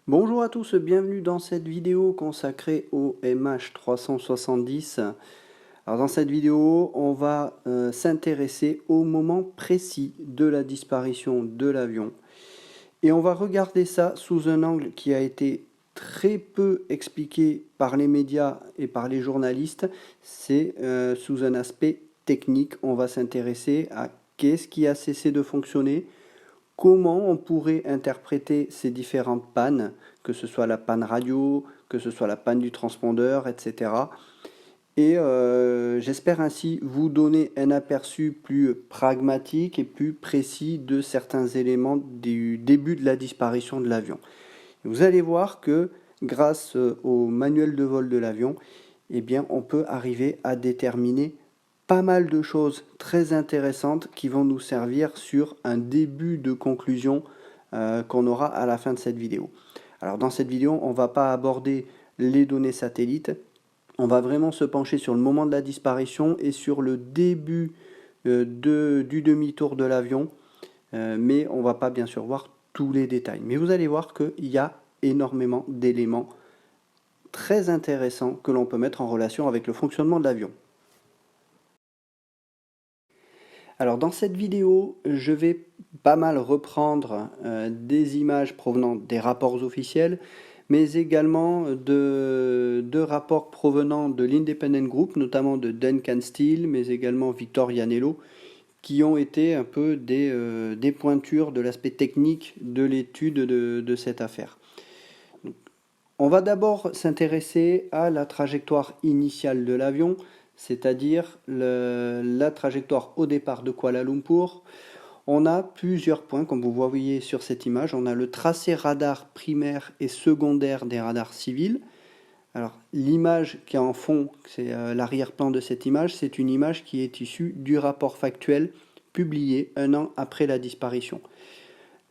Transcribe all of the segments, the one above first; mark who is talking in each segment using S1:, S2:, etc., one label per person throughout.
S1: Bonjour à tous, bienvenue dans cette vidéo consacrée au MH370. Alors dans cette vidéo, on va s'intéresser au moment précis de la disparition de l'avion. Et on va regarder ça sous un angle qui a été très peu expliqué par les médias et par les journalistes. C'est sous un aspect technique. On va s'intéresser à qu'est-ce qui a cessé de fonctionner, comment on pourrait interpréter ces différentes pannes, que ce soit la panne radio, que ce soit la panne du transpondeur, etc. Et j'espère ainsi vous donner un aperçu plus pragmatique et plus précis de certains éléments du début de la disparition de l'avion. Vous allez voir que grâce au manuel de vol de l'avion, eh bien, on peut arriver à déterminer pas mal de choses très intéressantes qui vont nous servir sur un début de conclusion qu'on aura à la fin de cette vidéo. Alors dans cette vidéo, on ne va pas aborder les données satellites, on va vraiment se pencher sur le moment de la disparition et sur le début du demi-tour de l'avion, mais on ne va pas bien sûr voir tous les détails. Mais vous allez voir qu'il y a énormément d'éléments très intéressants que l'on peut mettre en relation avec le fonctionnement de l'avion. Alors dans cette vidéo, je vais pas mal reprendre des images provenant des rapports officiels, mais également de rapports provenant de l'Independent Group, notamment de Duncan Steele, mais également Victor Ianello, qui ont été un peu des pointures de l'aspect technique de l'étude de cette affaire. On va d'abord s'intéresser à la trajectoire initiale de l'avion, c'est-à-dire la trajectoire au départ de Kuala Lumpur. On a plusieurs points, comme vous voyez sur cette image. On a le tracé radar primaire et secondaire des radars civils. Alors, l'image qui est en fond, c'est l'arrière-plan de cette image, c'est une image qui est issue du rapport factuel publié un an après la disparition.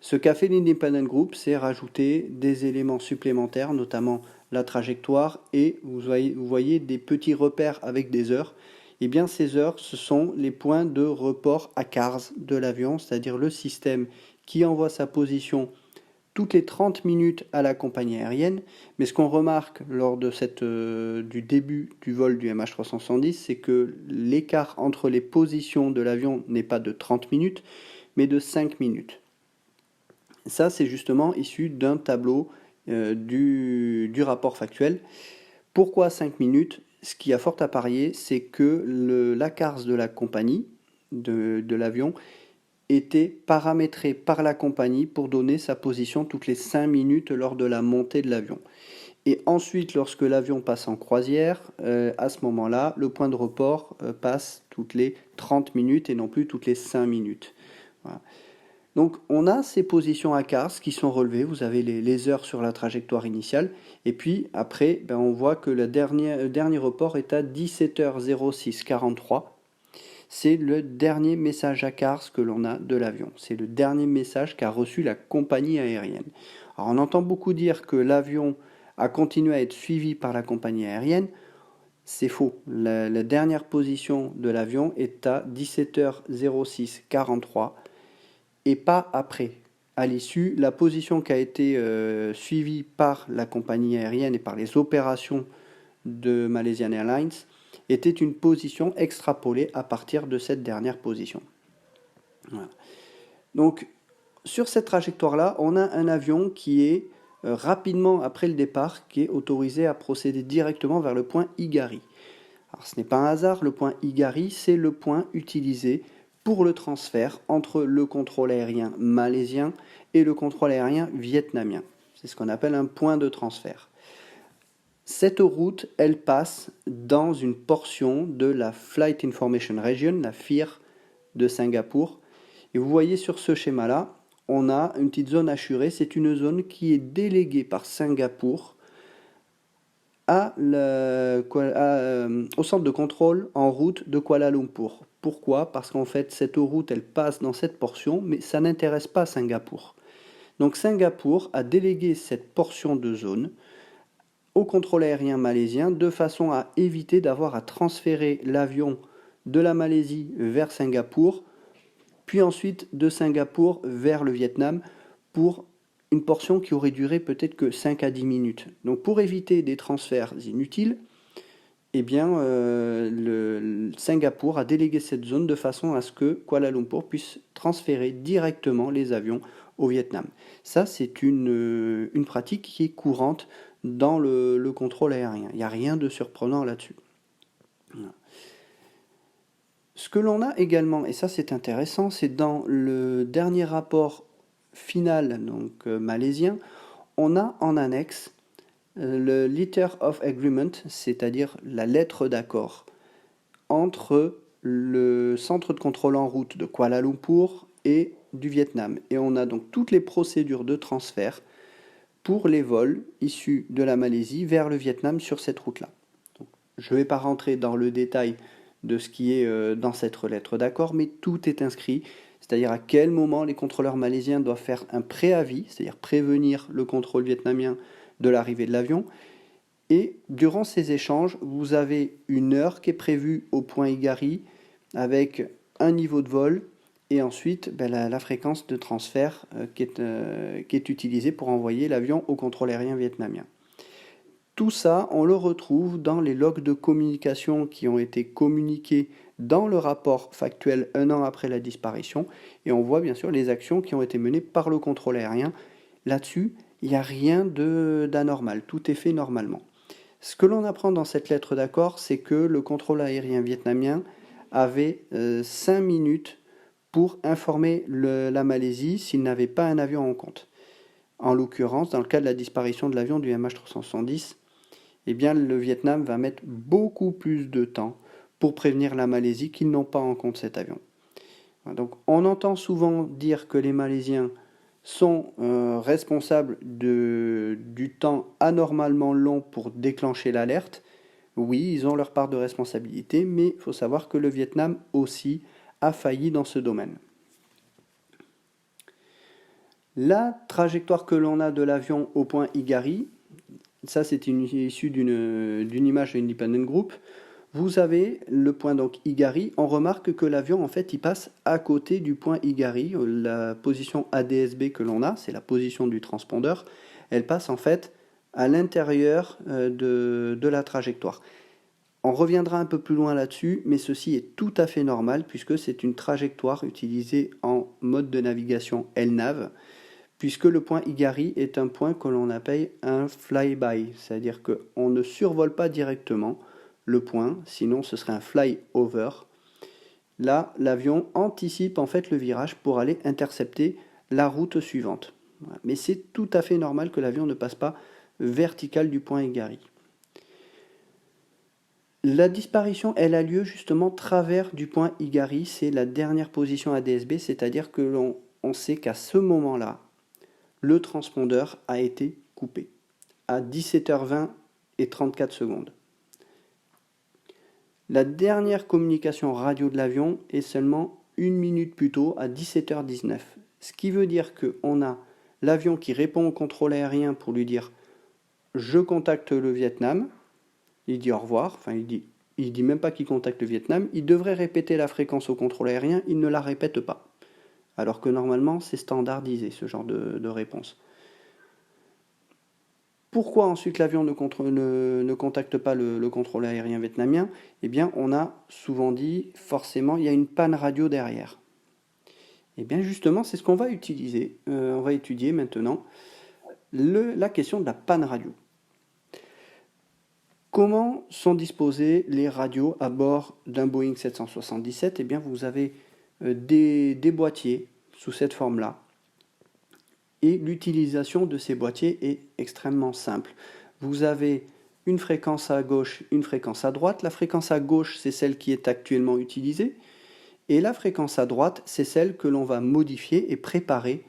S1: Ce qu'a fait l'Independent Group, c'est rajouter des éléments supplémentaires, notamment la trajectoire, et vous voyez des petits repères avec des heures. Et bien ces heures, ce sont les points de report à CARS de l'avion, c'est-à-dire le système qui envoie sa position toutes les 30 minutes à la compagnie aérienne. Mais ce qu'on remarque lors de du début du vol du MH370, c'est que l'écart entre les positions de l'avion n'est pas de 30 minutes, mais de 5 minutes. Ça, c'est justement issu d'un tableau du rapport factuel. Pourquoi 5 minutes? Ce qui a fort à parier, c'est que la CARS de la compagnie, de l'avion, était paramétré par la compagnie pour donner sa position toutes les 5 minutes lors de la montée de l'avion. Et ensuite, lorsque l'avion passe en croisière, à ce moment-là, le point de report passe toutes les 30 minutes et non plus toutes les 5 minutes. Voilà. Donc on a ces positions à CARS qui sont relevées, vous avez les heures sur la trajectoire initiale, et puis après on voit que le dernier report est à 17h06:43. C'est le dernier message à CARS que l'on a de l'avion, c'est le dernier message qu'a reçu la compagnie aérienne. Alors on entend beaucoup dire que l'avion a continué à être suivi par la compagnie aérienne, c'est faux. La dernière position de l'avion est à 17h06:43. Et pas après. À l'issue, la position qui a été suivie par la compagnie aérienne et par les opérations de Malaysian Airlines était une position extrapolée à partir de cette dernière position. Voilà. Donc, sur cette trajectoire-là, on a un avion qui est rapidement après le départ, qui est autorisé à procéder directement vers le point Higari. Alors, ce n'est pas un hasard, le point Higari, c'est le point utilisé pour le transfert entre le contrôle aérien malaisien et le contrôle aérien vietnamien. C'est ce qu'on appelle un point de transfert. Cette route, elle passe dans une portion de la Flight Information Region, la FIR de Singapour. Et vous voyez sur ce schéma-là, on a une petite zone assurée. C'est une zone qui est déléguée par Singapour au centre de contrôle en route de Kuala Lumpur. Pourquoi? Parce qu'en fait, cette route, elle passe dans cette portion, mais ça n'intéresse pas Singapour. Donc Singapour a délégué cette portion de zone au contrôle aérien malaisien de façon à éviter d'avoir à transférer l'avion de la Malaisie vers Singapour, puis ensuite de Singapour vers le Vietnam pour une portion qui aurait duré peut-être que 5 à 10 minutes. Donc pour éviter des transferts inutiles, eh bien, Singapour a délégué cette zone de façon à ce que Kuala Lumpur puisse transférer directement les avions au Vietnam. Ça, c'est une pratique qui est courante dans le contrôle aérien. Il n'y a rien de surprenant là-dessus. Voilà. Ce que l'on a également, et ça c'est intéressant, c'est dans le dernier rapport final, donc malaisien, on a en annexe le Letter of Agreement, c'est-à-dire la lettre d'accord entre le centre de contrôle en route de Kuala Lumpur et du Vietnam. Et on a donc toutes les procédures de transfert pour les vols issus de la Malaisie vers le Vietnam sur cette route-là. Donc, je ne vais pas rentrer dans le détail de ce qui est dans cette lettre d'accord, mais tout est inscrit, c'est-à-dire à quel moment les contrôleurs malaisiens doivent faire un préavis, c'est-à-dire prévenir le contrôle vietnamien de l'arrivée de l'avion. Et durant ces échanges, vous avez une heure qui est prévue au point Igari avec un niveau de vol et ensuite la fréquence de transfert qui est utilisée pour envoyer l'avion au contrôle aérien vietnamien. Tout ça, on le retrouve dans les logs de communication qui ont été communiqués dans le rapport factuel un an après la disparition, et on voit bien sûr les actions qui ont été menées par le contrôle aérien. Là-dessus, il n'y a rien d'anormal, tout est fait normalement. Ce que l'on apprend dans cette lettre d'accord, c'est que le contrôle aérien vietnamien avait 5 minutes pour informer la Malaisie s'il n'avait pas un avion en compte. En l'occurrence, dans le cas de la disparition de l'avion du MH370, eh bien, le Vietnam va mettre beaucoup plus de temps pour prévenir la Malaisie qu'ils n'ont pas en compte cet avion. Donc, on entend souvent dire que les Malaisiens sont responsables du temps anormalement long pour déclencher l'alerte. Oui, ils ont leur part de responsabilité, mais il faut savoir que le Vietnam aussi a failli dans ce domaine. La trajectoire que l'on a de l'avion au point Igari, ça c'est issu d'une image de Independent Group. Vous avez le point donc Igari. On remarque que l'avion en fait il passe à côté du point Igari. La position ADSB que l'on a, c'est la position du transpondeur. Elle passe en fait à l'intérieur de la trajectoire. On reviendra un peu plus loin là-dessus, mais ceci est tout à fait normal puisque c'est une trajectoire utilisée en mode de navigation LNAV, puisque le point Igari est un point que l'on appelle un flyby, c'est-à-dire qu'on ne survole pas directement le point, sinon ce serait un flyover. Là, l'avion anticipe en fait le virage pour aller intercepter la route suivante. Mais c'est tout à fait normal que l'avion ne passe pas vertical du point Igari. La disparition, elle a lieu justement travers du point Igari, c'est la dernière position ADSB, c'est-à-dire que l'on sait qu'à ce moment-là, le transpondeur a été coupé à 17h20 et 34 secondes. La dernière communication radio de l'avion est seulement une minute plus tôt, à 17h19. Ce qui veut dire qu'on a l'avion qui répond au contrôle aérien pour lui dire « Je contacte le Vietnam ». Il dit au revoir, enfin il dit même pas qu'il contacte le Vietnam. Il devrait répéter la fréquence au contrôle aérien, il ne la répète pas. Alors que normalement c'est standardisé ce genre de réponse. Pourquoi ensuite l'avion ne contacte pas le contrôle aérien vietnamien? Eh bien, on a souvent dit, forcément, il y a une panne radio derrière. Eh bien, justement, c'est ce qu'on va utiliser. On va étudier maintenant la question de la panne radio. Comment sont disposées les radios à bord d'un Boeing 777? Eh bien, vous avez des boîtiers sous cette forme-là. Et l'utilisation de ces boîtiers est extrêmement simple. Vous avez une fréquence à gauche, une fréquence à droite. La fréquence à gauche, c'est celle qui est actuellement utilisée. Et la fréquence à droite, c'est celle que l'on va modifier et préparer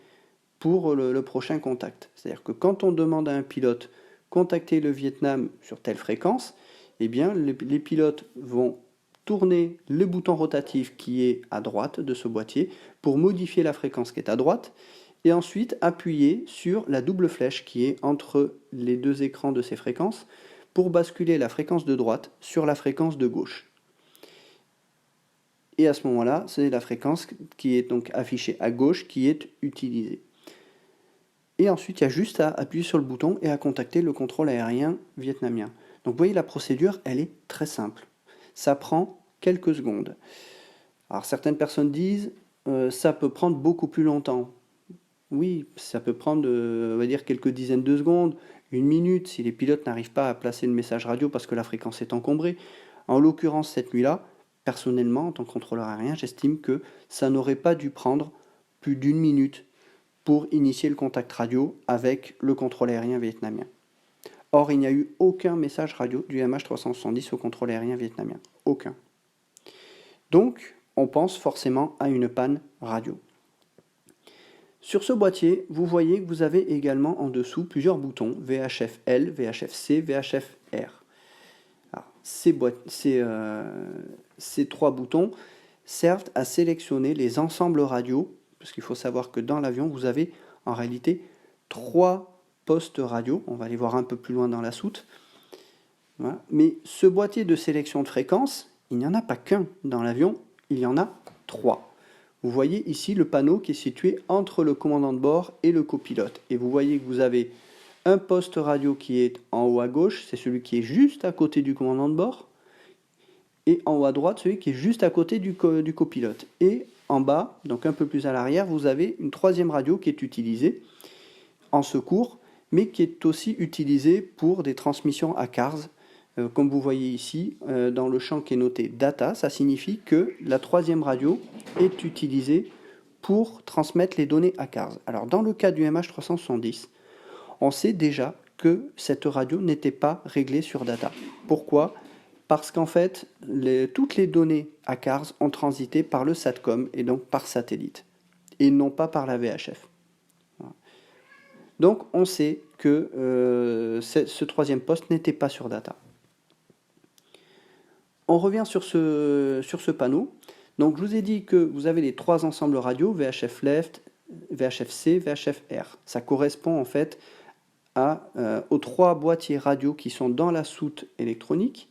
S1: pour le prochain contact. C'est-à-dire que quand on demande à un pilote contacter le Vietnam sur telle fréquence, eh bien, les pilotes vont tourner le bouton rotatif qui est à droite de ce boîtier pour modifier la fréquence qui est à droite, et ensuite appuyer sur la double flèche qui est entre les deux écrans de ces fréquences pour basculer la fréquence de droite sur la fréquence de gauche. Et à ce moment-là, c'est la fréquence qui est donc affichée à gauche qui est utilisée. Et ensuite, il y a juste à appuyer sur le bouton et à contacter le contrôle aérien vietnamien. Donc vous voyez, la procédure, elle est très simple. Ça prend quelques secondes. Alors certaines personnes disent ça peut prendre beaucoup plus longtemps. Oui, ça peut prendre, on va dire, quelques dizaines de secondes, une minute, si les pilotes n'arrivent pas à placer le message radio parce que la fréquence est encombrée. En l'occurrence, cette nuit-là, personnellement, en tant que contrôleur aérien, j'estime que ça n'aurait pas dû prendre plus d'une minute pour initier le contact radio avec le contrôle aérien vietnamien. Or, il n'y a eu aucun message radio du MH370 au contrôle aérien vietnamien. Aucun. Donc, on pense forcément à une panne radio. Sur ce boîtier, vous voyez que vous avez également en dessous plusieurs boutons, VHF-L, VHF-C, VHF-R. Alors, ces trois boutons servent à sélectionner les ensembles radios, parce qu'il faut savoir que dans l'avion, vous avez en réalité 3 postes radio, on va aller voir un peu plus loin dans la soute. Voilà. Mais ce boîtier de sélection de fréquence, il n'y en a pas qu'un dans l'avion, il y en a 3. Vous voyez ici le panneau qui est situé entre le commandant de bord et le copilote. Et vous voyez que vous avez un poste radio qui est en haut à gauche, c'est celui qui est juste à côté du commandant de bord. Et en haut à droite, celui qui est juste à côté du copilote. Et en bas, donc un peu plus à l'arrière, vous avez une troisième radio qui est utilisée en secours, mais qui est aussi utilisée pour des transmissions à CARS. Comme vous voyez ici, dans le champ qui est noté data, ça signifie que la troisième radio est utilisée pour transmettre les données à CARS. Alors dans le cas du MH370, on sait déjà que cette radio n'était pas réglée sur data. Pourquoi ? Parce qu'en fait, toutes les données à CARS ont transité par le SATCOM et donc par satellite, et non pas par la VHF. Voilà. Donc on sait que ce troisième poste n'était pas sur data. On revient sur ce panneau. Donc je vous ai dit que vous avez les 3 ensembles radio, VHF left, VHF-C, VHF-R. Ça correspond en fait aux 3 boîtiers radio qui sont dans la soute électronique.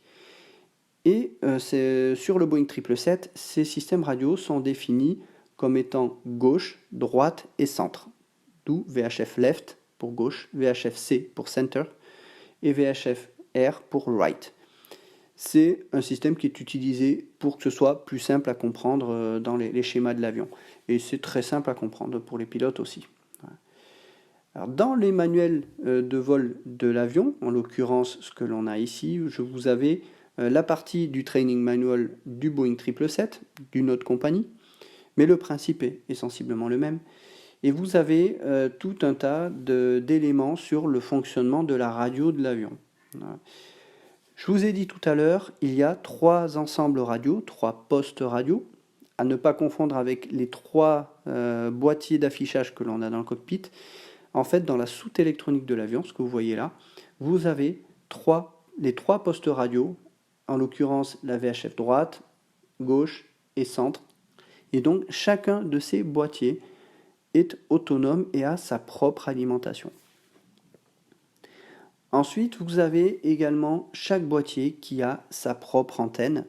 S1: Et sur le Boeing 777, ces systèmes radio sont définis comme étant gauche, droite et centre. D'où VHF left pour gauche, VHF-C pour center et VHF-R pour right. C'est un système qui est utilisé pour que ce soit plus simple à comprendre dans les schémas de l'avion. Et c'est très simple à comprendre pour les pilotes aussi. Alors, dans les manuels de vol de l'avion, en l'occurrence ce que l'on a ici, vous avez la partie du training manual du Boeing 777, d'une autre compagnie, mais le principe est sensiblement le même. Et vous avez tout un tas d'éléments sur le fonctionnement de la radio de l'avion. Voilà. Je vous ai dit tout à l'heure, il y a 3 ensembles radio, 3 postes radio, à ne pas confondre avec les 3 boîtiers d'affichage que l'on a dans le cockpit. En fait, dans la soute électronique de l'avion, ce que vous voyez là, vous avez les 3 postes radio, en l'occurrence la VHF droite, gauche et centre. Et donc chacun de ces boîtiers est autonome et a sa propre alimentation. Ensuite, vous avez également chaque boîtier qui a sa propre antenne.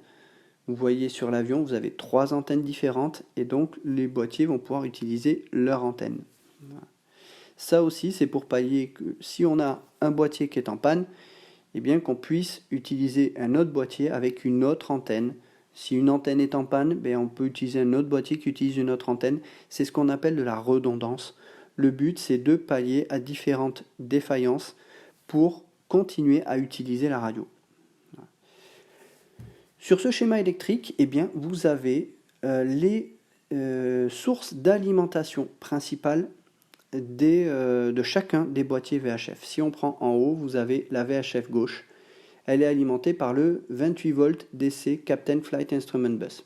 S1: Vous voyez sur l'avion, vous avez 3 antennes différentes et donc les boîtiers vont pouvoir utiliser leur antenne. Voilà. Ça aussi, c'est pour pallier que si on a un boîtier qui est en panne, eh bien qu'on puisse utiliser un autre boîtier avec une autre antenne. Si une antenne est en panne, on peut utiliser un autre boîtier qui utilise une autre antenne. C'est ce qu'on appelle de la redondance. Le but, c'est de pallier à différentes défaillances pour continuer à utiliser la radio. Sur ce schéma électrique, vous avez les sources d'alimentation principales de chacun des boîtiers VHF. Si on prend en haut, vous avez la VHF gauche. Elle est alimentée par le 28 volts DC Captain Flight Instrument Bus.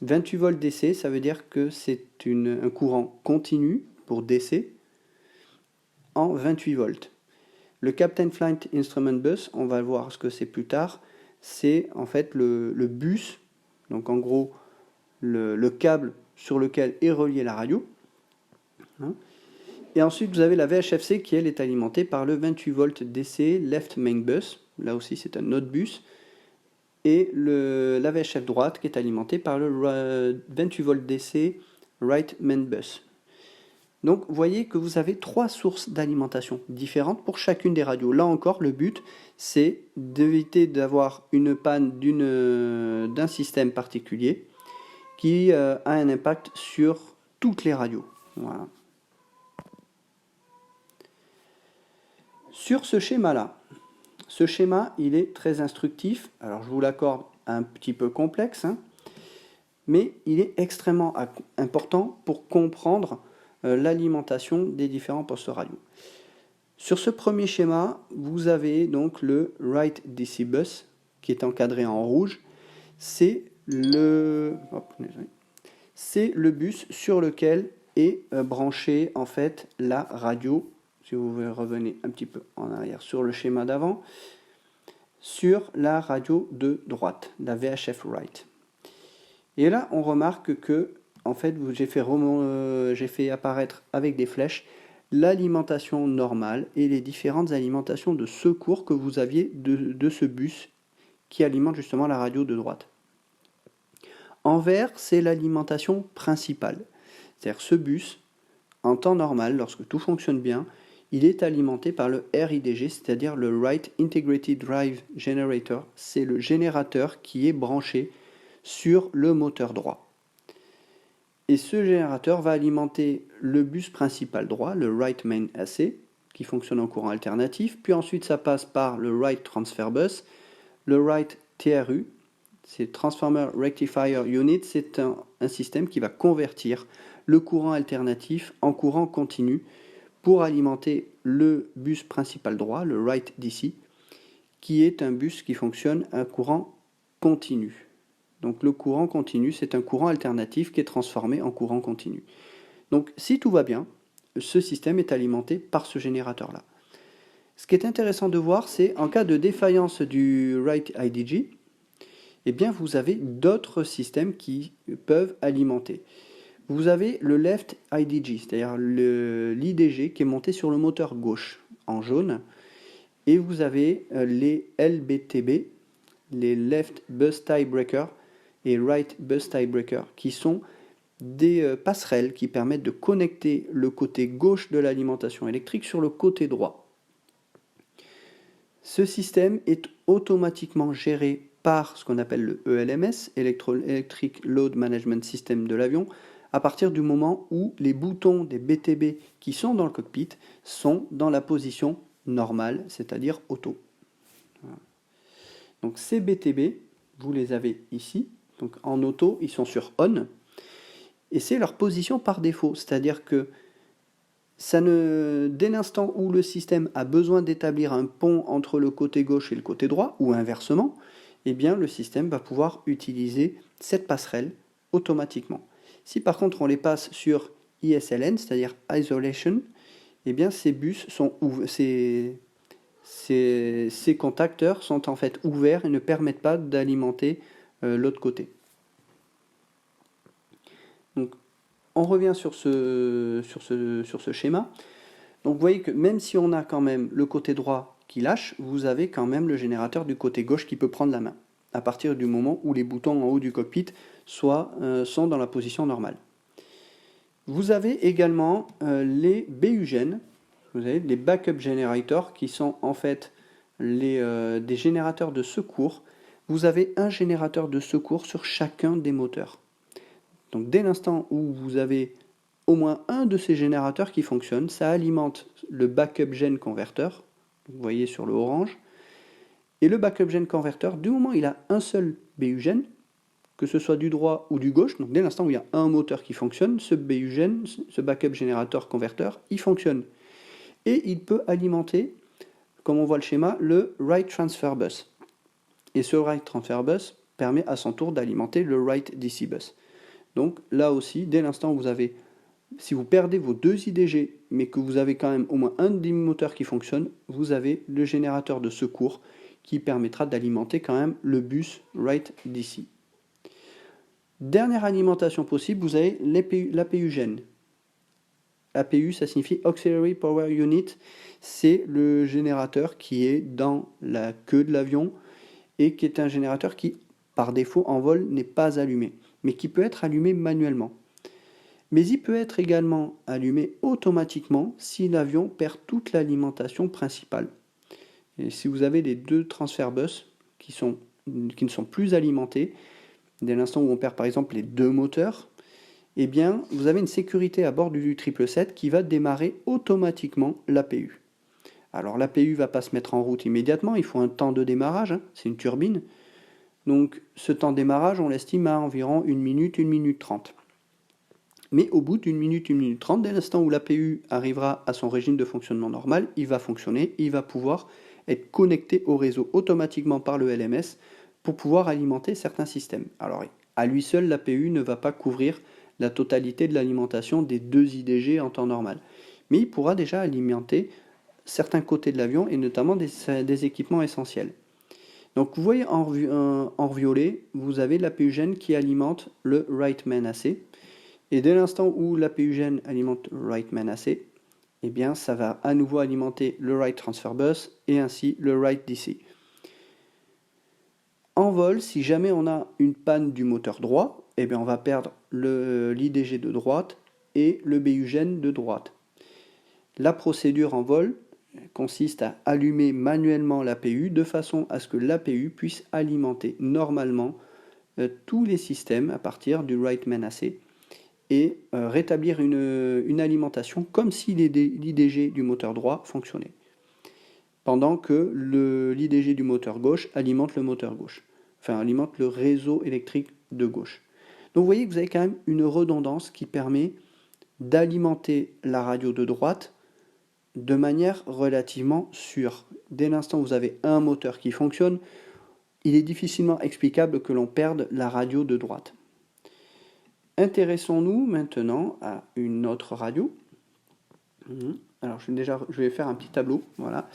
S1: 28 volts DC, ça veut dire que c'est un courant continu pour DC en 28 volts. Le Captain Flight Instrument Bus, on va voir ce que c'est plus tard, c'est en fait le bus, donc en gros le câble sur lequel est reliée la radio. Et ensuite vous avez la VHF-C qui elle est alimentée par le 28 volts DC Left Main Bus, là aussi c'est un autre bus, et la VHF droite qui est alimentée par le 28 volts DC Right Main Bus. Donc vous voyez que vous avez 3 sources d'alimentation différentes pour chacune des radios. Là encore, le but, c'est d'éviter d'avoir une panne d'un système particulier qui a un impact sur toutes les radios. Voilà. Sur ce schéma-là, ce schéma, il est très instructif. Alors je vous l'accorde, un petit peu complexe, hein, mais il est extrêmement important pour comprendre l'alimentation des différents postes radio. Sur ce premier schéma, vous avez donc le Write DC Bus qui est encadré en rouge. C'est le bus sur lequel est branchée en fait la radio. Si vous revenez un petit peu en arrière sur le schéma d'avant, sur la radio de droite, la VHF Write. Et là, on remarque que en fait, j'ai fait apparaître avec des flèches l'alimentation normale et les différentes alimentations de secours que vous aviez de ce bus qui alimente justement la radio de droite. En vert, c'est l'alimentation principale. C'est-à-dire ce bus, en temps normal, lorsque tout fonctionne bien, il est alimenté par le RIDG, c'est-à-dire le Write Integrated Drive Generator. C'est le générateur qui est branché sur le moteur droit. Et ce générateur va alimenter le bus principal droit, le Write Main AC, qui fonctionne en courant alternatif. Puis ensuite, ça passe par le Write Transfer Bus, le Write TRU, c'est Transformer Rectifier Unit, c'est un système qui va convertir le courant alternatif en courant continu pour alimenter le bus principal droit, le Write DC, qui est un bus qui fonctionne à courant continu. Donc le courant continu, c'est un courant alternatif qui est transformé en courant continu. Donc si tout va bien, ce système est alimenté par ce générateur-là. Ce qui est intéressant de voir, c'est en cas de défaillance du Write IDG, eh bien vous avez d'autres systèmes qui peuvent alimenter. Vous avez le Left IDG, c'est-à-dire l'IDG qui est monté sur le moteur gauche en jaune, et vous avez les LBTB, les Left Bus Tie Breaker et Right Bus Tie Breaker, qui sont des passerelles qui permettent de connecter le côté gauche de l'alimentation électrique sur le côté droit. Ce système est automatiquement géré par ce qu'on appelle le ELMS, Electric Load Management System de l'avion, à partir du moment où les boutons des BTB qui sont dans le cockpit sont dans la position normale, c'est-à-dire auto. Voilà. Donc ces BTB, vous les avez ici. Donc en auto, ils sont sur on, et c'est leur position par défaut, c'est-à-dire que dès l'instant où le système a besoin d'établir un pont entre le côté gauche et le côté droit, ou inversement, eh bien le système va pouvoir utiliser cette passerelle automatiquement. Si par contre on les passe sur ISLN, c'est-à-dire Isolation, eh bien ces bus sont ces contacteurs sont en fait ouverts et ne permettent pas d'alimenter l'autre côté. Donc, on revient sur ce schéma. Donc, vous voyez que même si on a quand même le côté droit qui lâche, vous avez quand même le générateur du côté gauche qui peut prendre la main, à partir du moment où les boutons en haut du cockpit sont dans la position normale. Vous avez également les BUGen, vous avez les Backup Generators, qui sont en fait des générateurs de secours. Vous avez un générateur de secours sur chacun des moteurs. Donc dès l'instant où vous avez au moins un de ces générateurs qui fonctionne, ça alimente le Backup Gen Converter, vous voyez sur le orange, et le Backup Gen Converter, du moment où il a un seul BUGen, que ce soit du droit ou du gauche, donc dès l'instant où il y a un moteur qui fonctionne, ce BUGen, ce Backup Generator Converter, il fonctionne. Et il peut alimenter, comme on voit le schéma, le Write Transfer Bus. Et ce Write Transfer Bus permet à son tour d'alimenter le Write DC Bus. Donc là aussi, dès l'instant où si vous perdez vos deux IDG, mais que vous avez quand même au moins un des moteurs qui fonctionne, vous avez le générateur de secours qui permettra d'alimenter quand même le bus Write DC. Dernière alimentation possible, vous avez l'APU-GEN. APU, ça signifie Auxiliary Power Unit. C'est le générateur qui est dans la queue de l'avion et qui est un générateur qui, par défaut, en vol, n'est pas allumé, mais qui peut être allumé manuellement. Mais il peut être également allumé automatiquement si l'avion perd toute l'alimentation principale. Et si vous avez les deux transfert bus qui ne sont plus alimentés, dès l'instant où on perd par exemple les deux moteurs, eh bien vous avez une sécurité à bord du 777 qui va démarrer automatiquement l'APU. Alors l'APU ne va pas se mettre en route immédiatement, il faut un temps de démarrage, hein, c'est une turbine. Donc ce temps de démarrage, on l'estime à environ 1 minute 30. Mais au bout d'une minute 30, dès l'instant où l'APU arrivera à son régime de fonctionnement normal, il va fonctionner, il va pouvoir être connecté au réseau automatiquement par le LMS pour pouvoir alimenter certains systèmes. Alors à lui seul, l'APU ne va pas couvrir la totalité de l'alimentation des deux IDG en temps normal. Mais il pourra déjà alimenter certains côtés de l'avion et notamment des équipements essentiels. Donc vous voyez en violet, vous avez l'APU Gen qui alimente le Right Main AC. Et dès l'instant où l'APU Gen alimente le Right Main AC, eh bien ça va à nouveau alimenter le Right Transfer Bus et ainsi le Right DC. En vol, si jamais on a une panne du moteur droit, eh bien on va perdre l'IDG de droite et le BU Gen de droite. La procédure en vol consiste à allumer manuellement l'APU de façon à ce que l'APU puisse alimenter normalement tous les systèmes à partir du Right Main AC et rétablir une alimentation comme si l'IDG du moteur droit fonctionnait, pendant que l'IDG du moteur gauche alimente le moteur gauche, enfin alimente le réseau électrique de gauche. Donc vous voyez que vous avez quand même une redondance qui permet d'alimenter la radio de droite de manière relativement sûre. Dès l'instant où vous avez un moteur qui fonctionne, il est difficilement explicable que l'on perde la radio de droite. Intéressons-nous maintenant à une autre radio. Alors je vais faire un petit tableau. Voilà.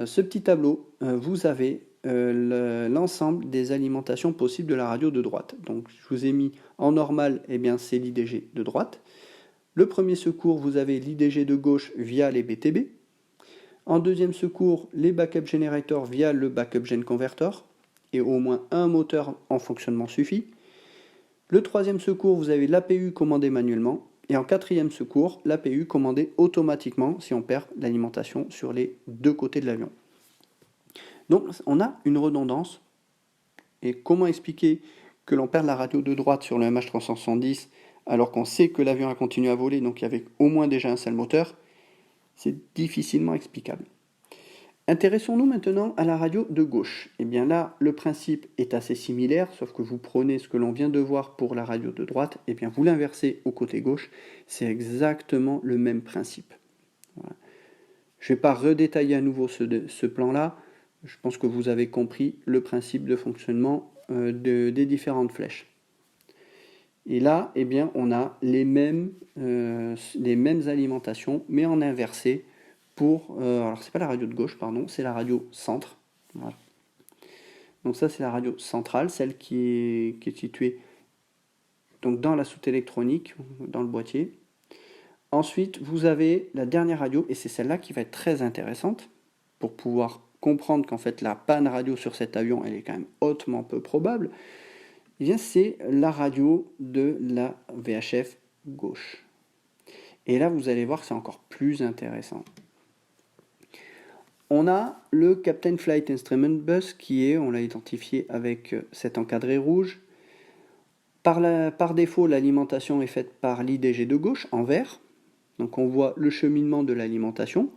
S1: Ce petit tableau, vous avez l'ensemble des alimentations possibles de la radio de droite. Donc je vous ai mis en normal, eh bien c'est l'IDG de droite. Le premier secours, vous avez l'IDG de gauche via les BTB. En deuxième secours, les backup generators via le backup gen converter. Et au moins un moteur en fonctionnement suffit. Le troisième secours, vous avez l'APU commandé manuellement. Et en quatrième secours, l'APU commandé automatiquement si on perd l'alimentation sur les deux côtés de l'avion. Donc on a une redondance. Et comment expliquer que l'on perd la radio de droite sur le MH370 alors qu'on sait que l'avion a continué à voler, donc il y avait au moins déjà un seul moteur? C'est difficilement explicable. Intéressons-nous maintenant à la radio de gauche. Et bien là, le principe est assez similaire, sauf que vous prenez ce que l'on vient de voir pour la radio de droite, et bien vous l'inversez au côté gauche. C'est exactement le même principe. Voilà. Je ne vais pas redétailler à nouveau ce plan-là. Je pense que vous avez compris le principe de fonctionnement des différentes flèches. Et là, eh bien, on a les mêmes alimentations, mais en inversé pour... alors, c'est pas la radio de gauche, pardon, c'est la radio centre. Voilà. Donc ça, c'est la radio centrale, celle qui est située donc, dans la soute électronique, dans le boîtier. Ensuite, vous avez la dernière radio, et c'est celle-là qui va être très intéressante, pour pouvoir comprendre qu'en fait, la panne radio sur cet avion, elle est quand même hautement peu probable. Eh bien, c'est la radio de la VHF gauche. Et là, vous allez voir que c'est encore plus intéressant. On a le Captain Flight Instrument Bus qui est, on l'a identifié avec cet encadré rouge. Par défaut, l'alimentation est faite par l'IDG de gauche en vert. Donc on voit le cheminement de l'alimentation.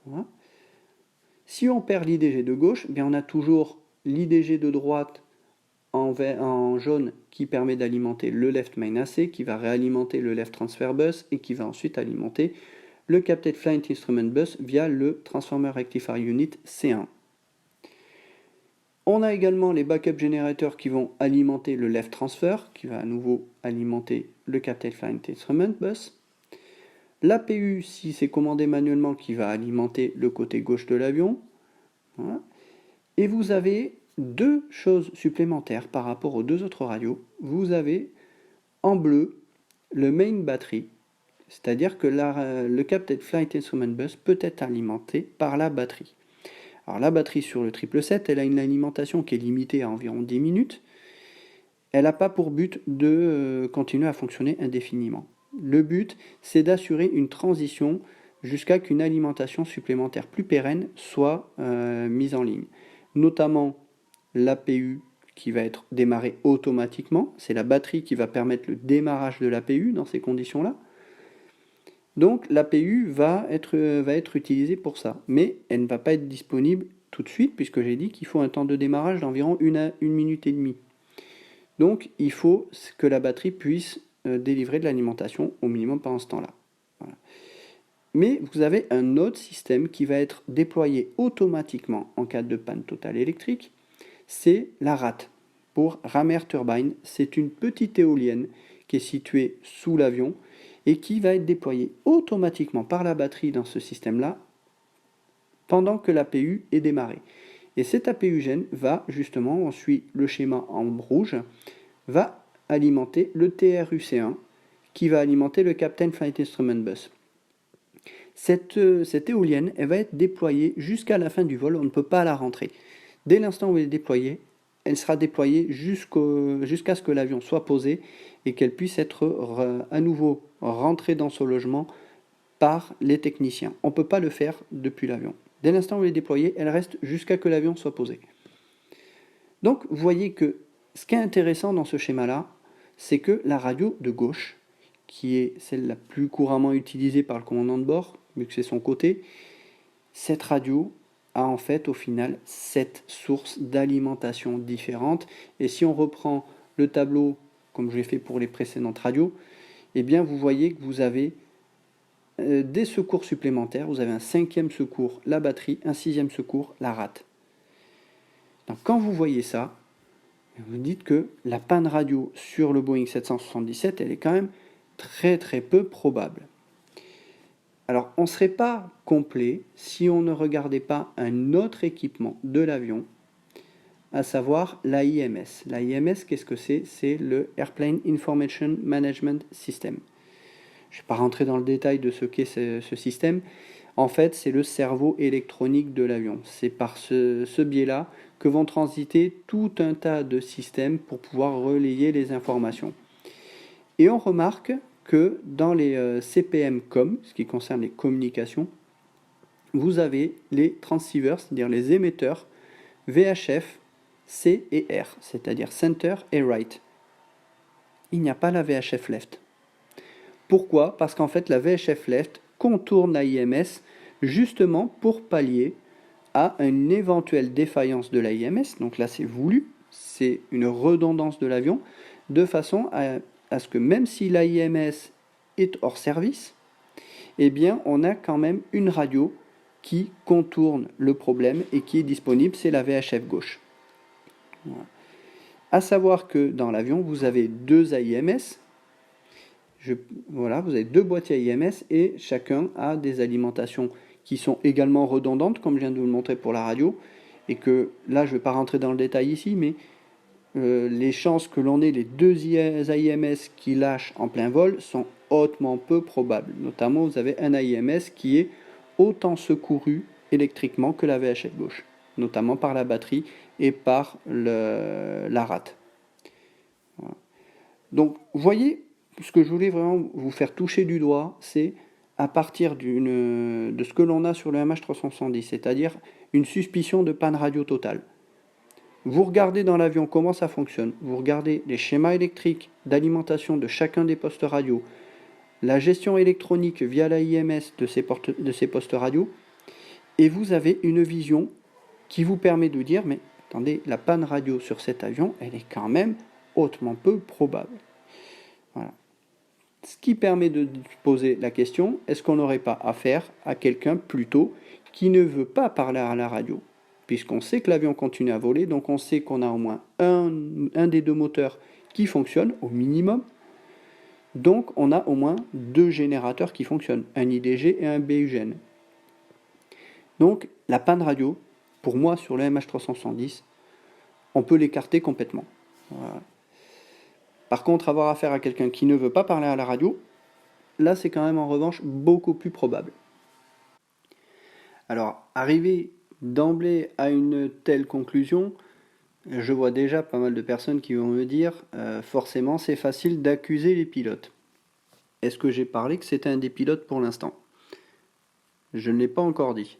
S1: Voilà. Si on perd l'IDG de gauche, eh bien on a toujours l'IDG de droite en jaune qui permet d'alimenter le Left Main AC, qui va réalimenter le Left Transfer Bus et qui va ensuite alimenter le Captain Flight Instrument Bus via le Transformer Rectifier Unit C1. On a également les backup generators qui vont alimenter le Left Transfer, qui va à nouveau alimenter le Captain Flight Instrument Bus. L'APU, si c'est commandé manuellement, qui va alimenter le côté gauche de l'avion. Voilà. Et vous avez deux choses supplémentaires par rapport aux deux autres radios. Vous avez en bleu le main battery, c'est-à-dire que le Captain Flight Instrument Bus peut être alimenté par la batterie. Alors la batterie sur le 777, elle a une alimentation qui est limitée à environ 10 minutes. Elle n'a pas pour but de continuer à fonctionner indéfiniment. Le but, c'est d'assurer une transition jusqu'à qu'une alimentation supplémentaire plus pérenne soit mise en ligne. Notamment l'APU qui va être démarrée automatiquement. C'est la batterie qui va permettre le démarrage de l'APU dans ces conditions-là. Donc l'APU va être utilisée pour ça. Mais elle ne va pas être disponible tout de suite puisque j'ai dit qu'il faut un temps de démarrage d'environ 1 minute et demie. Donc il faut que la batterie puisse délivrer de l'alimentation au minimum pendant ce temps-là. Voilà. Mais vous avez un autre système qui va être déployé automatiquement en cas de panne totale électrique, c'est la RAT, pour Ram Air Turbine. C'est une petite éolienne qui est située sous l'avion et qui va être déployée automatiquement par la batterie dans ce système-là pendant que l'APU est démarrée. Et cet APU-gène va justement, on suit le schéma en rouge, va alimenter le TRUC1 qui va alimenter le Captain Flight Instrument Bus. Cette éolienne, elle va être déployée jusqu'à la fin du vol, on ne peut pas la rentrer. Dès l'instant où elle est déployée, elle sera déployée jusqu'à ce que l'avion soit posé et qu'elle puisse être à nouveau rentrée dans son logement par les techniciens. On ne peut pas le faire depuis l'avion. Dès l'instant où elle est déployée, elle reste jusqu'à que l'avion soit posé. Donc vous voyez que ce qui est intéressant dans ce schéma-là, c'est que la radio de gauche, qui est celle la plus couramment utilisée par le commandant de bord, vu que c'est son côté, cette radio a en fait au final 7 sources d'alimentation différentes. Et si on reprend le tableau, comme je l'ai fait pour les précédentes radios, eh bien vous voyez que vous avez des secours supplémentaires. Vous avez un 5e secours, la batterie, un 6e secours, la rate. Donc quand vous voyez ça, vous dites que la panne radio sur le Boeing 777, elle est quand même très très peu probable. Alors on ne serait pas complet si on ne regardait pas un autre équipement de l'avion, à savoir l'AIMS. L'AIMS, qu'est-ce que c'est? C'est le Airplane Information Management System. Je ne vais pas rentrer dans le détail de ce qu'est ce système. En fait, c'est le cerveau électronique de l'avion. C'est par ce biais-là que vont transiter tout un tas de systèmes pour pouvoir relayer les informations. Et on remarque que dans les CPM-COM, ce qui concerne les communications, vous avez les transceivers, c'est-à-dire les émetteurs VHF, C et R, c'est-à-dire Center et Right. Il n'y a pas la VHF Left. Pourquoi? Parce qu'en fait, la VHF Left contourne la IMS justement pour pallier à une éventuelle défaillance de la IMS. Donc là, c'est voulu, c'est une redondance de l'avion, de façon à ce que même si la IMS est hors service, eh bien, on a quand même une radio qui contourne le problème et qui est disponible, c'est la VHF gauche. Voilà. À savoir que dans l'avion, vous avez 2 AIMS. Voilà, vous avez 2 boîtiers AIMS et chacun a des alimentations qui sont également redondantes, comme je viens de vous le montrer pour la radio. Et que là, je ne vais pas rentrer dans le détail ici, mais les chances que l'on ait les 2 AIMS qui lâchent en plein vol sont hautement peu probables. Notamment, vous avez un AIMS qui est autant secouru électriquement que la VHF gauche, notamment par la batterie et par la rate. Voilà. Donc, vous voyez, ce que je voulais vraiment vous faire toucher du doigt, c'est à partir de ce que l'on a sur le MH370, c'est-à-dire une suspicion de panne radio totale. Vous regardez dans l'avion comment ça fonctionne, vous regardez les schémas électriques d'alimentation de chacun des postes radio, la gestion électronique via la IMS de ces postes radio, et vous avez une vision qui vous permet de dire, mais attendez, la panne radio sur cet avion, elle est quand même hautement peu probable. Voilà. Ce qui permet de poser la question, est-ce qu'on n'aurait pas affaire à quelqu'un plutôt qui ne veut pas parler à la radio? Puisqu'on sait que l'avion continue à voler, donc on sait qu'on a au moins un des 2 moteurs qui fonctionne au minimum. Donc on a au moins 2 générateurs qui fonctionnent, un IDG et un BUGN. Donc la panne radio, pour moi sur le MH370, on peut l'écarter complètement. Voilà. Par contre, avoir affaire à quelqu'un qui ne veut pas parler à la radio, là c'est quand même en revanche beaucoup plus probable. Alors, arriver d'emblée à une telle conclusion, je vois déjà pas mal de personnes qui vont me dire forcément c'est facile d'accuser les pilotes. est-ce que j'ai parlé que c'était un des pilotes pour l'instant? Je ne l'ai pas encore dit.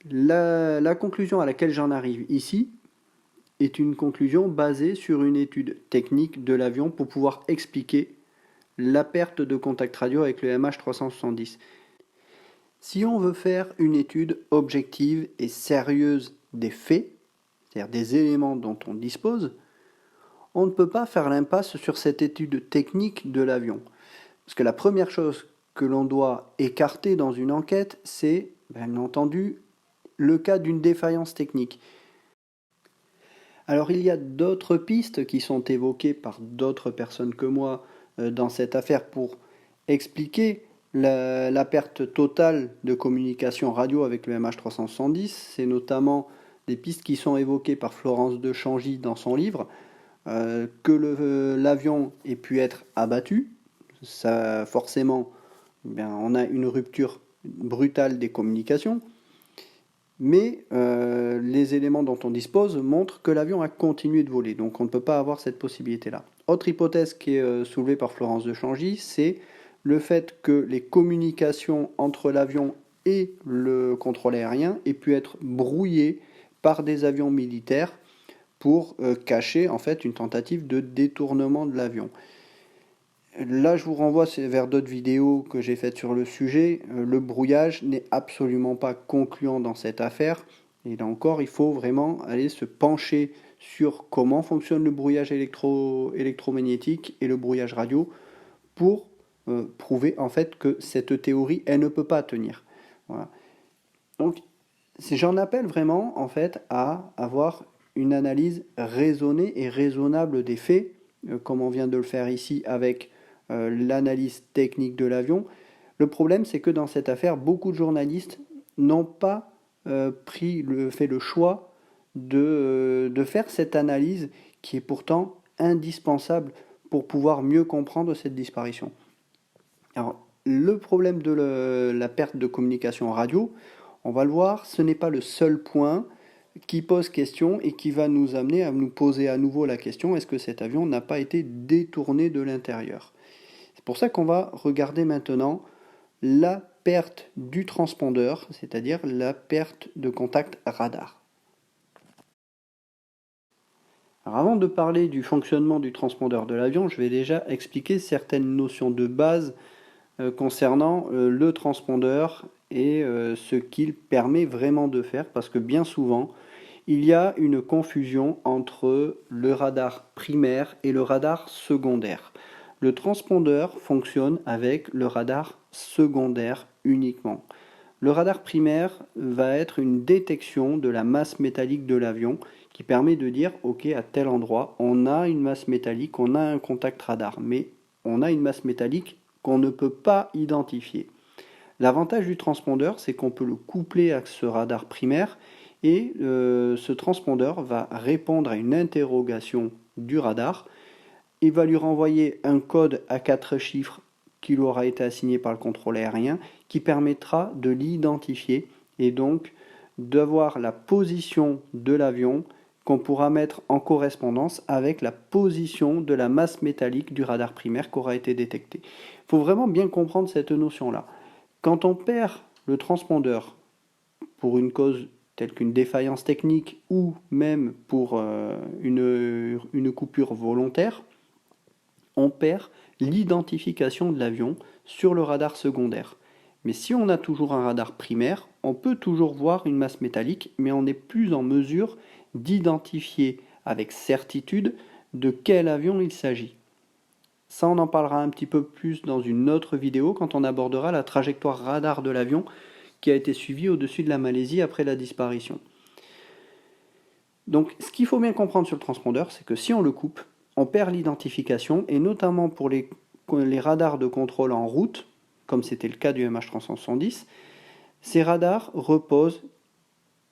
S1: La conclusion à laquelle j'en arrive ici est une conclusion basée sur une étude technique de l'avion pour pouvoir expliquer la perte de contact radio avec le MH370. Si on veut faire une étude objective et sérieuse des faits, c'est-à-dire des éléments dont on dispose, on ne peut pas faire l'impasse sur cette étude technique de l'avion. Parce que la première chose que l'on doit écarter dans une enquête, c'est, bien entendu, le cas d'une défaillance technique. Alors il y a d'autres pistes qui sont évoquées par d'autres personnes que moi dans cette affaire pour expliquer la perte totale de communication radio avec le MH370. C'est notamment des pistes qui sont évoquées par Florence de Changy dans son livre, que l'avion ait pu être abattu. Ça, forcément, on a une rupture brutale des communications. Mais les éléments dont on dispose montrent que l'avion a continué de voler, donc on ne peut pas avoir cette possibilité-là. Autre hypothèse qui est soulevée par Florence de Changy, c'est le fait que les communications entre l'avion et le contrôle aérien aient pu être brouillées par des avions militaires pour cacher en fait une tentative de détournement de l'avion. Là, je vous renvoie vers d'autres vidéos que j'ai faites sur le sujet. Le brouillage n'est absolument pas concluant dans cette affaire. Et là encore, il faut vraiment aller se pencher sur comment fonctionne le brouillage électromagnétique et le brouillage radio pour prouver en fait que cette théorie, elle ne peut pas tenir. Voilà. Donc, j'en appelle vraiment en fait à avoir une analyse raisonnée et raisonnable des faits, comme on vient de le faire ici avec l'analyse technique de l'avion. Le problème, c'est que dans cette affaire, beaucoup de journalistes n'ont pas fait le choix de faire cette analyse qui est pourtant indispensable pour pouvoir mieux comprendre cette disparition. Alors, le problème de la perte de communication radio, on va le voir, ce n'est pas le seul point qui pose question et qui va nous amener à nous poser à nouveau la question, est-ce que cet avion n'a pas été détourné de l'intérieur? C'est pour ça qu'on va regarder maintenant la perte du transpondeur, c'est-à-dire la perte de contact radar. Alors avant de parler du fonctionnement du transpondeur de l'avion, je vais déjà expliquer certaines notions de base concernant le transpondeur et ce qu'il permet vraiment de faire, parce que bien souvent, il y a une confusion entre le radar primaire et le radar secondaire. Le transpondeur fonctionne avec le radar secondaire uniquement. Le radar primaire va être une détection de la masse métallique de l'avion qui permet de dire ok, à tel endroit on a une masse métallique, on a un contact radar, mais on a une masse métallique qu'on ne peut pas identifier. L'avantage du transpondeur, c'est qu'on peut le coupler à ce radar primaire et ce transpondeur va répondre à une interrogation du radar. Il va lui renvoyer un code à 4 chiffres qui lui aura été assigné par le contrôle aérien qui permettra de l'identifier et donc d'avoir la position de l'avion qu'on pourra mettre en correspondance avec la position de la masse métallique du radar primaire qui aura été détectée. Il faut vraiment bien comprendre cette notion-là. Quand on perd le transpondeur pour une cause telle qu'une défaillance technique ou même pour une coupure volontaire, on perd l'identification de l'avion sur le radar secondaire. Mais si on a toujours un radar primaire, on peut toujours voir une masse métallique, mais on n'est plus en mesure d'identifier avec certitude de quel avion il s'agit. Ça, on en parlera un petit peu plus dans une autre vidéo quand on abordera la trajectoire radar de l'avion qui a été suivie au-dessus de la Malaisie après la disparition. Donc, ce qu'il faut bien comprendre sur le transpondeur, c'est que si on le coupe, on perd l'identification, et notamment pour les radars de contrôle en route, comme c'était le cas du MH370, ces radars reposent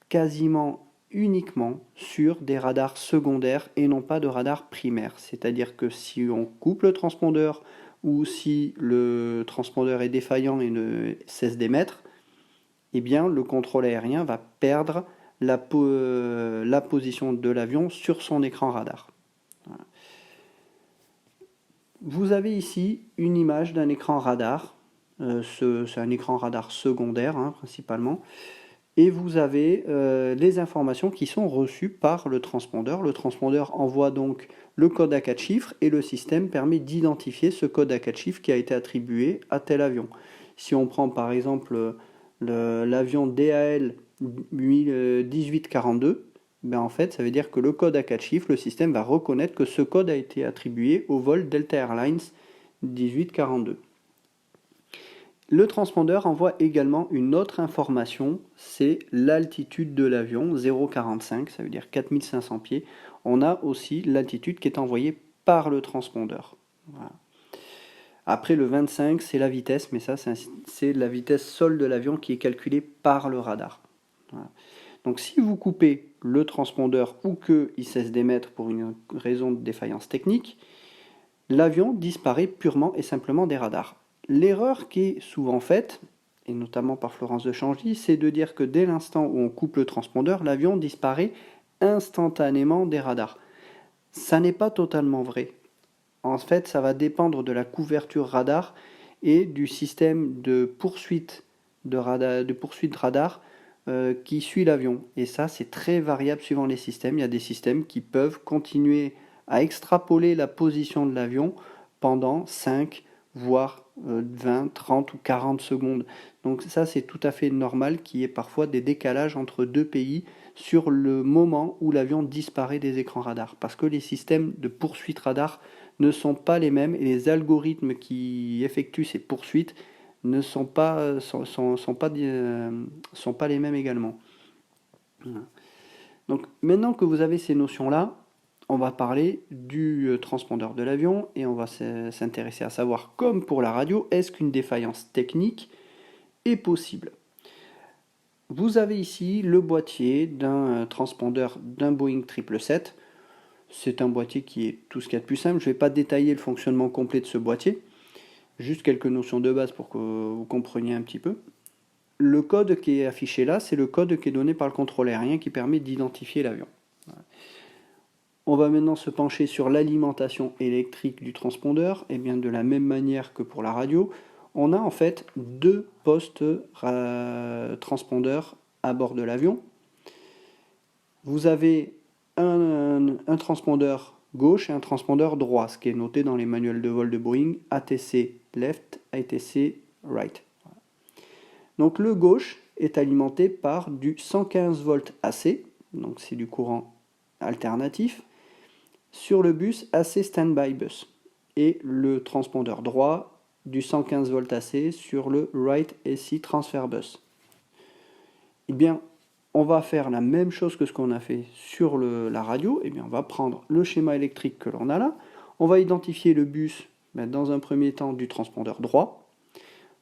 S1: quasiment uniquement sur des radars secondaires et non pas de radars primaires. C'est-à-dire que si on coupe le transpondeur ou si le transpondeur est défaillant et ne cesse d'émettre, eh bien le contrôle aérien va perdre la position de l'avion sur son écran radar. Voilà. Vous avez ici une image d'un écran radar. C'est un écran radar secondaire hein, principalement. Et vous avez les informations qui sont reçues par le transpondeur. Le transpondeur envoie donc le code à 4 chiffres et le système permet d'identifier ce code à 4 chiffres qui a été attribué à tel avion. Si on prend par exemple l'avion DAL 1842, ben en fait ça veut dire que le code à 4 chiffres, le système va reconnaître que ce code a été attribué au vol Delta Airlines 1842. Le transpondeur envoie également une autre information, c'est l'altitude de l'avion, 0,45, ça veut dire 4500 pieds. On a aussi l'altitude qui est envoyée par le transpondeur. Voilà. Après le 25, c'est la vitesse, mais ça c'est la vitesse sol de l'avion qui est calculée par le radar. Voilà. Donc si vous coupez le transpondeur ou qu'il cesse d'émettre pour une raison de défaillance technique, l'avion disparaît purement et simplement des radars. L'erreur qui est souvent faite, et notamment par Florence de Changy, c'est de dire que dès l'instant où on coupe le transpondeur, l'avion disparaît instantanément des radars. Ça n'est pas totalement vrai. En fait, ça va dépendre de la couverture radar et du système de poursuite de radar qui suit l'avion. Et ça, c'est très variable suivant les systèmes. Il y a des systèmes qui peuvent continuer à extrapoler la position de l'avion pendant 5, voire 20, 30 ou 40 secondes. Donc ça, c'est tout à fait normal qu'il y ait parfois des décalages entre deux pays sur le moment où l'avion disparaît des écrans radars. Parce que les systèmes de poursuite radar ne sont pas les mêmes et les algorithmes qui effectuent ces poursuites ne sont pas les mêmes également. Voilà. Donc maintenant que vous avez ces notions-là, on va parler du transpondeur de l'avion et on va s'intéresser à savoir, comme pour la radio, est-ce qu'une défaillance technique est possible. Vous avez ici le boîtier d'un transpondeur d'un Boeing 777. C'est un boîtier qui est tout ce qu'il y a de plus simple. Je ne vais pas détailler le fonctionnement complet de ce boîtier, juste quelques notions de base pour que vous compreniez un petit peu. Le code qui est affiché là, c'est le code qui est donné par le contrôle aérien qui permet d'identifier l'avion. On va maintenant se pencher sur l'alimentation électrique du transpondeur. Et bien de la même manière que pour la radio, on a en fait deux postes transpondeurs à bord de l'avion. Vous avez un transpondeur gauche et un transpondeur droit, ce qui est noté dans les manuels de vol de Boeing, ATC left, ATC right. Donc le gauche est alimenté par du 115 volts AC, donc c'est du courant alternatif, sur le bus AC Standby Bus. Et le transpondeur droit du 115 volts AC sur le Right AC Transfer Bus. Eh bien, on va faire la même chose que ce qu'on a fait sur la radio. Eh bien, on va prendre le schéma électrique que l'on a là. On va identifier le bus, dans un premier temps, du transpondeur droit.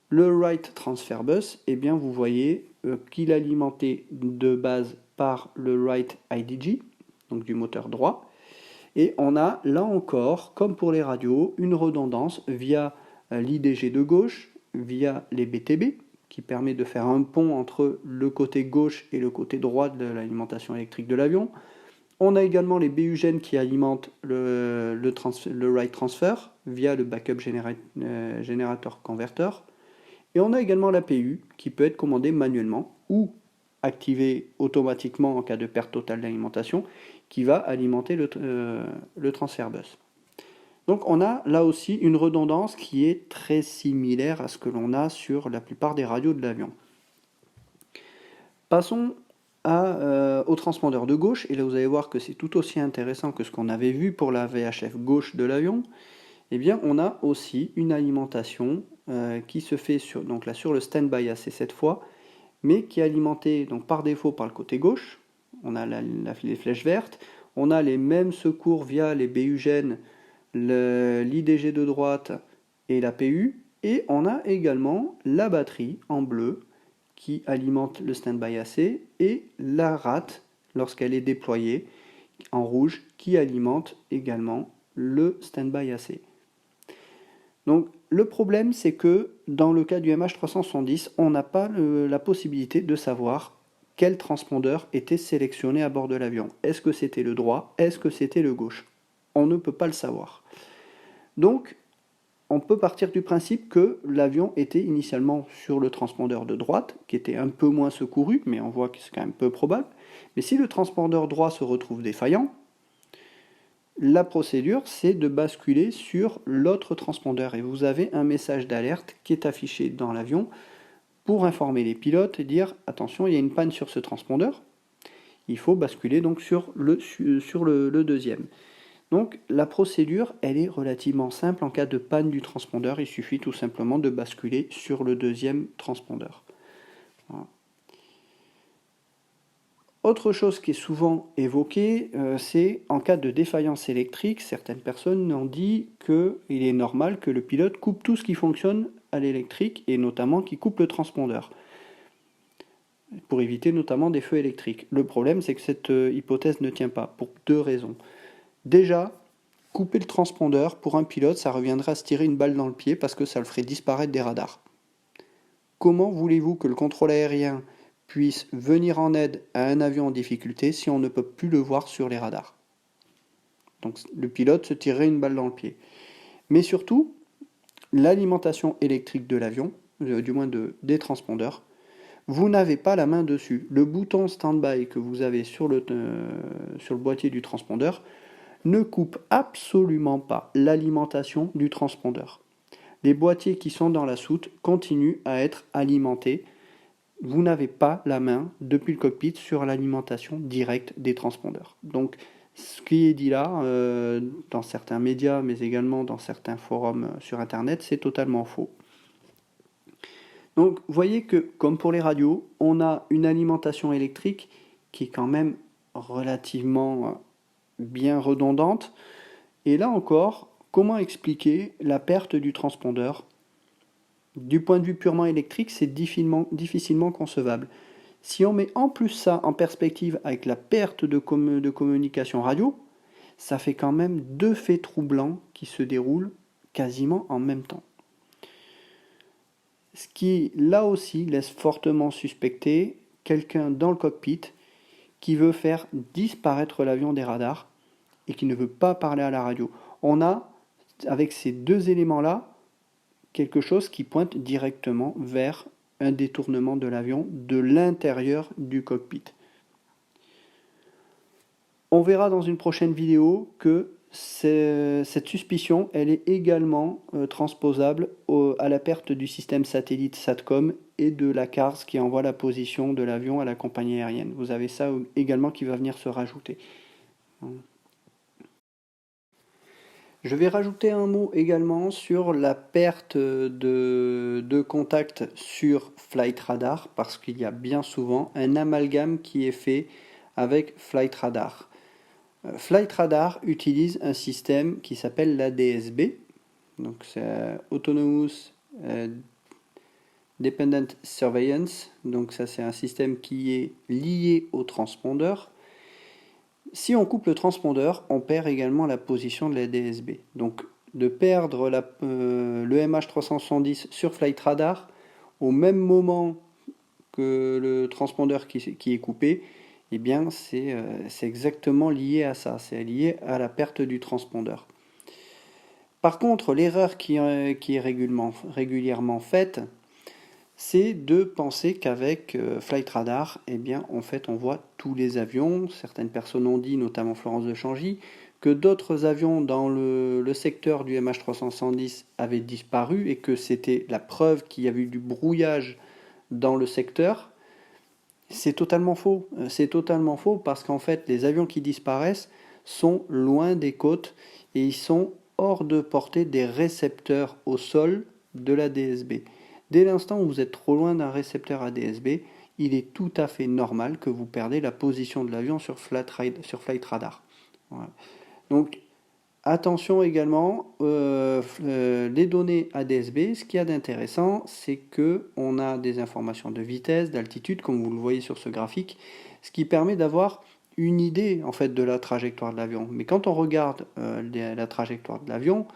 S1: Le Right Transfer Bus, eh bien, vous voyez qu'il est alimenté de base par le Right IDG, donc du moteur droit. Et on a, là encore, comme pour les radios, une redondance via l'IDG de gauche, via les BTB, qui permet de faire un pont entre le côté gauche et le côté droit de l'alimentation électrique de l'avion. On a également les BUGEN qui alimentent le Right Transfer via le Backup Generator Converter. Et on a également l'APU qui peut être commandée manuellement ou activée automatiquement en cas de perte totale d'alimentation, qui va alimenter le transfert bus. Donc on a là aussi une redondance qui est très similaire à ce que l'on a sur la plupart des radios de l'avion. Passons au transpondeur de gauche, et là vous allez voir que c'est tout aussi intéressant que ce qu'on avait vu pour la VHF gauche de l'avion. Eh bien on a aussi une alimentation qui se fait sur le standby AC cette fois, mais qui est alimentée donc, par défaut par le côté gauche. On a les flèches vertes, on a les mêmes secours via les BUGEN, l'IDG de droite et l'APU, et on a également la batterie en bleu qui alimente le standby AC et la RAT lorsqu'elle est déployée en rouge qui alimente également le standby AC. Donc le problème c'est que dans le cas du MH370, on n'a pas la possibilité de savoir quel transpondeur était sélectionné à bord de l'avion. Est-ce que c'était le droit? Est-ce que c'était le gauche? On ne peut pas le savoir. Donc on peut partir du principe que l'avion était initialement sur le transpondeur de droite, qui était un peu moins secouru, mais on voit que c'est quand même peu probable. Mais si le transpondeur droit se retrouve défaillant, la procédure, c'est de basculer sur l'autre transpondeur. Et vous avez un message d'alerte qui est affiché dans l'avion pour informer les pilotes et dire « Attention, il y a une panne sur ce transpondeur ». Il faut basculer donc sur le deuxième. Donc la procédure, elle est relativement simple. En cas de panne du transpondeur, il suffit tout simplement de basculer sur le deuxième transpondeur. Voilà. Autre chose qui est souvent évoquée, c'est en cas de défaillance électrique, certaines personnes ont dit qu'il est normal que le pilote coupe tout ce qui fonctionne à l'électrique et notamment qu'il coupe le transpondeur pour éviter notamment des feux électriques. Le problème, c'est que cette hypothèse ne tient pas pour deux raisons. Déjà, couper le transpondeur, pour un pilote, ça reviendrait à se tirer une balle dans le pied parce que ça le ferait disparaître des radars. Comment voulez-vous que le contrôle aérien puisse venir en aide à un avion en difficulté si on ne peut plus le voir sur les radars? Donc le pilote se tirerait une balle dans le pied. Mais surtout, l'alimentation électrique de l'avion, du moins des transpondeurs, vous n'avez pas la main dessus. Le bouton stand-by que vous avez sur le boîtier du transpondeur ne coupe absolument pas l'alimentation du transpondeur. Les boîtiers qui sont dans la soute continuent à être alimentés. Vous n'avez pas la main depuis le cockpit sur l'alimentation directe des transpondeurs. Donc ce qui est dit là, dans certains médias, mais également dans certains forums sur Internet, c'est totalement faux. Donc vous voyez que, comme pour les radios, on a une alimentation électrique qui est quand même relativement bien redondante. Et là encore, comment expliquer la perte du transpondeur? Du point de vue purement électrique, c'est difficilement concevable. Si on met en plus ça en perspective avec la perte de communication radio, ça fait quand même deux faits troublants qui se déroulent quasiment en même temps. Ce qui, là aussi, laisse fortement suspecter quelqu'un dans le cockpit qui veut faire disparaître l'avion des radars et qui ne veut pas parler à la radio. On a, avec ces deux éléments-là, quelque chose qui pointe directement vers un détournement de l'avion de l'intérieur du cockpit. On verra dans une prochaine vidéo que cette suspicion, elle est également transposable à la perte du système satellite SATCOM et de la CARS qui envoie la position de l'avion à la compagnie aérienne. Vous avez ça également qui va venir se rajouter. Je vais rajouter un mot également sur la perte de contact sur Flight Radar parce qu'il y a bien souvent un amalgame qui est fait avec Flight Radar. Flight Radar utilise un système qui s'appelle l'ADSB, donc c'est Autonomous Dependent Surveillance, donc ça c'est un système qui est lié au transpondeur. Si on coupe le transpondeur, on perd également la position de l'ADSB. Donc de perdre le MH370 sur Flight Radar au même moment que le transpondeur qui est coupé, eh bien c'est exactement lié à ça, c'est lié à la perte du transpondeur. Par contre, l'erreur qui est régulièrement faite, c'est de penser qu'avec Flight Radar, eh bien, en fait, on voit tous les avions. Certaines personnes ont dit, notamment Florence de Changy, que d'autres avions dans le secteur du MH370 avaient disparu et que c'était la preuve qu'il y avait eu du brouillage dans le secteur. C'est totalement faux. C'est totalement faux parce qu'en fait, les avions qui disparaissent sont loin des côtes et ils sont hors de portée des récepteurs au sol de la DSB. Dès l'instant où vous êtes trop loin d'un récepteur ADSB, il est tout à fait normal que vous perdez la position de l'avion sur Flight Radar. Voilà. Donc, attention également, les données ADSB, ce qu'il y a d'intéressant, c'est qu'on a des informations de vitesse, d'altitude, comme vous le voyez sur ce graphique, ce qui permet d'avoir une idée en fait de la trajectoire de l'avion. Mais quand on regarde la trajectoire de l'avion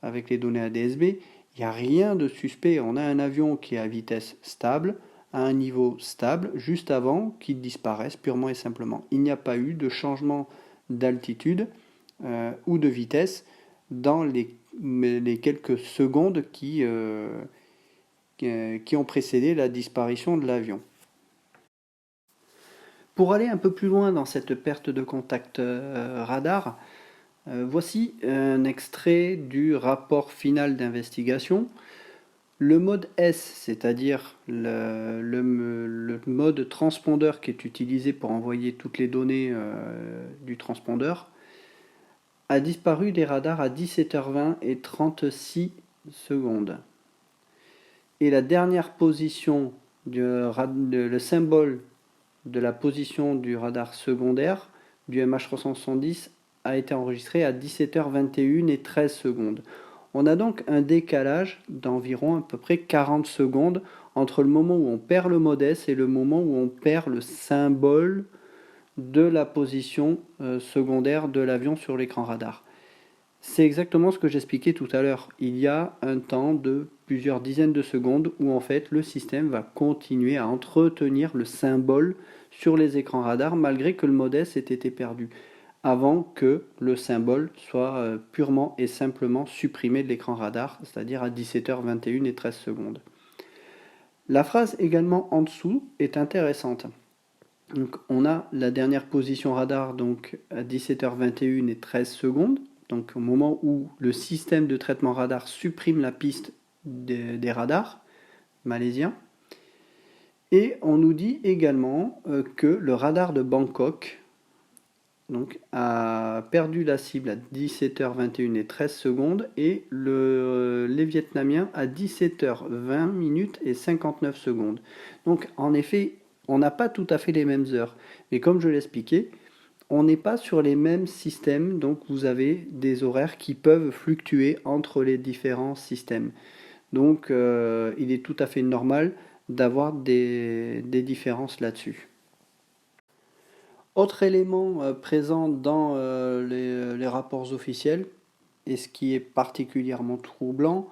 S1: avec les données ADSB, il n'y a rien de suspect. On a un avion qui est à vitesse stable, à un niveau stable, juste avant qu'il disparaisse purement et simplement. Il n'y a pas eu de changement d'altitude ou de vitesse dans les les quelques secondes qui ont précédé la disparition de l'avion. Pour aller un peu plus loin dans cette perte de contact radar, voici un extrait du rapport final d'investigation. Le mode S, c'est-à-dire le mode transpondeur qui est utilisé pour envoyer toutes les données du transpondeur, a disparu des radars à 17h20 et 36 secondes. Et la dernière position, le symbole de la position du radar secondaire du MH370 a été enregistré à 17h21 et 13 secondes. On a donc un décalage d'environ à peu près 40 secondes entre le moment où on perd le mode S et le moment où on perd le symbole de la position secondaire de l'avion sur l'écran radar. C'est exactement ce que j'expliquais tout à l'heure. Il y a un temps de plusieurs dizaines de secondes où en fait le système va continuer à entretenir le symbole sur les écrans radars malgré que le mode S ait été perdu, avant que le symbole soit purement et simplement supprimé de l'écran radar, c'est-à-dire à 17h21 et 13 secondes. La phrase également en dessous est intéressante. Donc on a la dernière position radar donc à 17h21 et 13 secondes, donc au moment où le système de traitement radar supprime la piste des radars malaisiens. Et on nous dit également que le radar de Bangkok donc, a perdu la cible à 17h21 et 13 secondes et les Vietnamiens à 17h20 minutes et 59 secondes. Donc en effet, on n'a pas tout à fait les mêmes heures. Mais comme je l'expliquais, on n'est pas sur les mêmes systèmes, donc vous avez des horaires qui peuvent fluctuer entre les différents systèmes. Donc il est tout à fait normal d'avoir des différences là-dessus. Autre élément présent dans les rapports officiels, et ce qui est particulièrement troublant,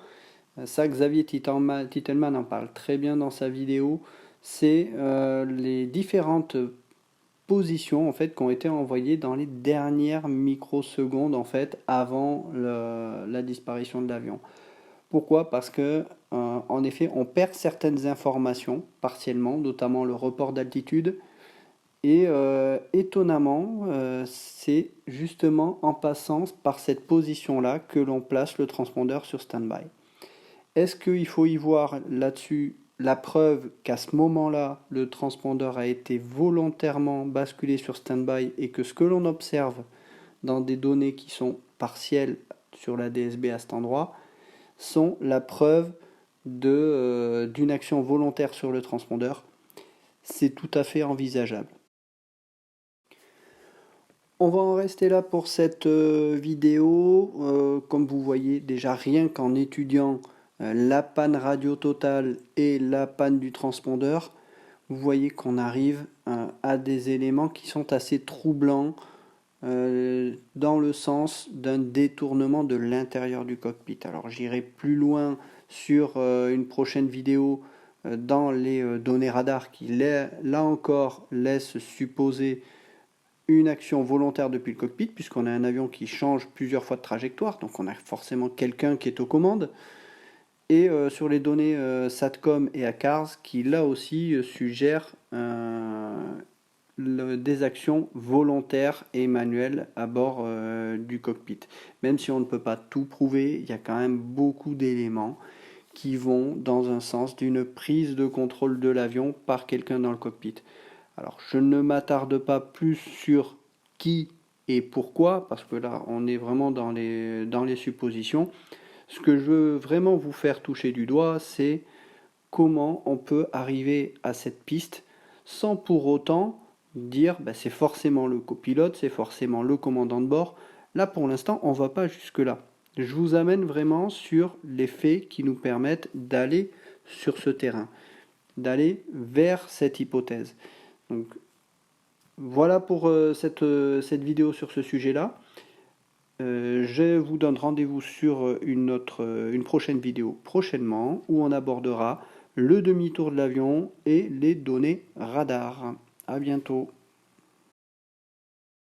S1: ça Xavier Titelman en parle très bien dans sa vidéo, c'est les différentes positions en fait, qui ont été envoyées dans les dernières microsecondes en fait, avant la disparition de l'avion. Pourquoi ? Parce que en effet, on perd certaines informations partiellement, notamment le report d'altitude. Et étonnamment, c'est justement en passant par cette position-là que l'on place le transpondeur sur stand-by. Est-ce qu'il faut y voir là-dessus la preuve qu'à ce moment-là, le transpondeur a été volontairement basculé sur stand-by et que ce que l'on observe dans des données qui sont partielles sur la DSB à cet endroit sont la preuve d'une action volontaire sur le transpondeur? C'est tout à fait envisageable. On va en rester là pour cette vidéo. Comme vous voyez, déjà rien qu'en étudiant la panne radio totale et la panne du transpondeur, vous voyez qu'on arrive à des éléments qui sont assez troublants dans le sens d'un détournement de l'intérieur du cockpit. Alors j'irai plus loin sur une prochaine vidéo dans les données radar qui, là encore, laissent supposer une action volontaire depuis le cockpit, puisqu'on a un avion qui change plusieurs fois de trajectoire, donc on a forcément quelqu'un qui est aux commandes, et sur les données SATCOM et ACARS, qui là aussi suggèrent des actions volontaires et manuelles à bord du cockpit. Même si on ne peut pas tout prouver, il y a quand même beaucoup d'éléments qui vont dans un sens d'une prise de contrôle de l'avion par quelqu'un dans le cockpit. Alors, je ne m'attarde pas plus sur qui et pourquoi, parce que là, on est vraiment dans les suppositions. Ce que je veux vraiment vous faire toucher du doigt, c'est comment on peut arriver à cette piste sans pour autant dire c'est forcément le copilote, c'est forcément le commandant de bord. Là, pour l'instant, on ne va pas jusque-là. Je vous amène vraiment sur les faits qui nous permettent d'aller sur ce terrain, d'aller vers cette hypothèse. Donc, voilà pour cette vidéo sur ce sujet-là. Je vous donne rendez-vous sur une prochaine vidéo prochainement où on abordera le demi-tour de l'avion et les données radar. À bientôt.